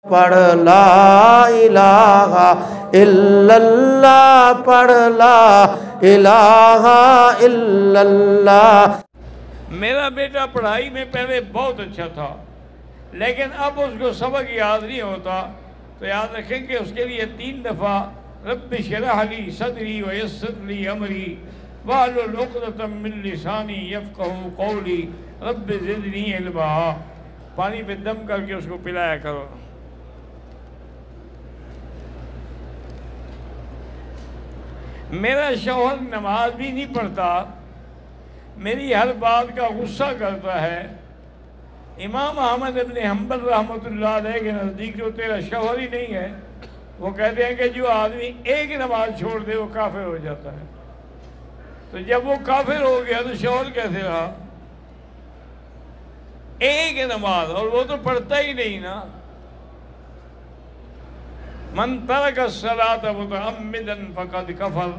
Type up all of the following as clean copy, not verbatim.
पढ़ ला इलाहा इल्लल्लाह, पढ़ ला इलाहा इल्लल्लाह। मेरा बेटा पढ़ाई में पहले बहुत अच्छा था, लेकिन अब उसको सबक याद नहीं होता। तो याद रखें कि उसके लिए 3 दफ़ा रब्बि शरह ली सदरी व यस्सिर ली अमरी वहलुल उक़दतम मिन लिसानी यफ़क़हू क़ौली रब्बि ज़िदनी इल्मा। पानी पे दम करके उसको पिलाया करो। मेरा शौहर नमाज भी नहीं पढ़ता, मेरी हर बात का गुस्सा करता है। इमाम अहमद इब्न हम्बल रहमतुल्लाह अलैह के नज़दीक जो तेरा शौहर ही नहीं है, वो कहते हैं कि जो आदमी एक नमाज छोड़ दे वो काफिर हो जाता है। तो जब वो काफिर हो गया तो शौहर कैसे रहा? एक नमाज, और वो तो पढ़ता ही नहीं ना। मन तरक अस्सलात मुतअम्मिदन फ़क़द कफ़र।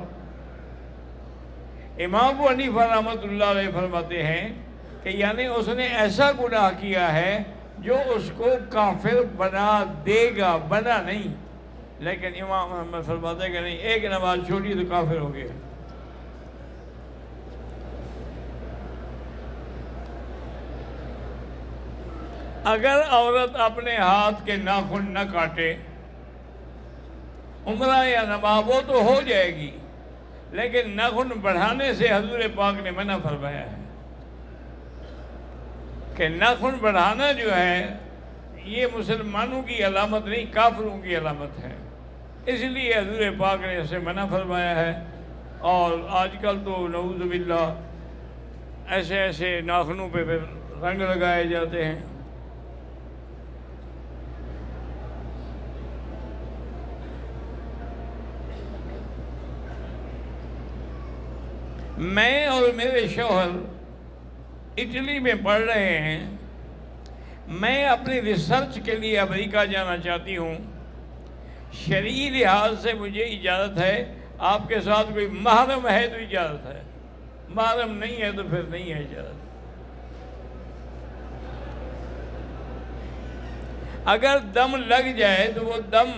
इमाम अबू हनीफा रहमतुल्लाह अलैह फरमाते हैं कि यानी उसने ऐसा गुनाह किया है जो उसको काफिर बना देगा, बना नहीं। लेकिन इमाम अहमद फरमाते हैं कि नहीं, एक नमाज छोड़ी तो काफिर हो गया। अगर औरत अपने हाथ के नाखून न काटे, उम्रा या नमाज वो तो हो जाएगी, लेकिन नाखून बढ़ाने से हजूर पाक ने मना फरमाया है कि नाखून बढ़ाना जो है ये मुसलमानों की अलामत नहीं, काफिरों की अलामत है। इसलिए हजूर पाक ने इसे मना फरमाया है। और आजकल तो नऊज़ बिल्लाह ऐसे ऐसे नाखूनों पे फिर रंग लगाए जाते हैं। मैं और मेरे शौहर इटली में पढ़ रहे हैं। मैं अपनी रिसर्च के लिए अमेरिका जाना चाहती हूँ। शरई लिहाज से मुझे इजाज़त है, आपके साथ कोई महरम है तो इजाज़त है, महरम नहीं है तो फिर नहीं है इजाज़त। अगर दम लग जाए तो वो दम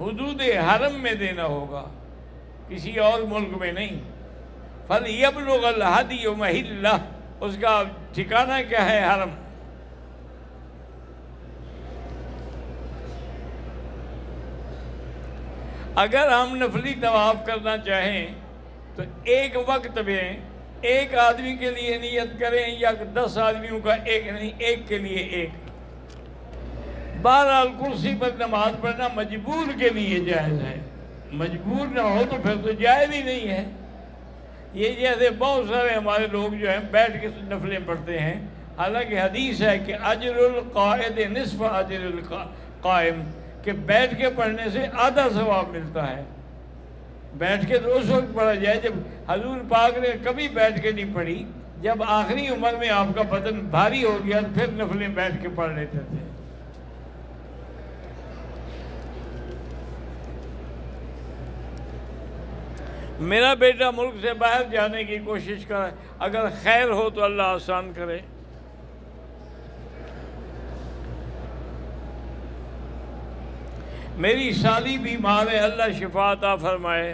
हुदूद हरम में देना होगा, किसी और मुल्क में नहीं। फल यबलुगल हदी महिल्ला, उसका ठिकाना क्या है? हरम। अगर हम नफली तवाफ करना चाहें तो एक वक्त में एक आदमी के लिए नियत करें या 10 आदमियों का एक नहीं, एक के लिए एक। बहरहाल कुर्सी पर नमाज पढ़ना मजबूर के लिए जायज़ है, मजबूर ना हो तो फिर तो जायज़ ही नहीं है। ये जैसे बहुत सारे हमारे लोग जो हैं बैठ के नफलें पढ़ते हैं, हालांकि हदीस है कि अजरुल कायद निस्फ अजरुल कायम, कि बैठ के पढ़ने से आधा सवाब मिलता है। बैठ के तो उस वक्त पढ़ा जाए जब हजूर पाक ने कभी बैठ के नहीं पढ़ी, जब आखिरी उम्र में आपका बदन भारी हो गया तो फिर नफलें बैठ के पढ़ लेते थे। मेरा बेटा मुल्क से बाहर जाने की कोशिश करे, अगर खैर हो तो अल्लाह आसान करे। मेरी साली बीमार है, अल्लाह शिफा अता फरमाए।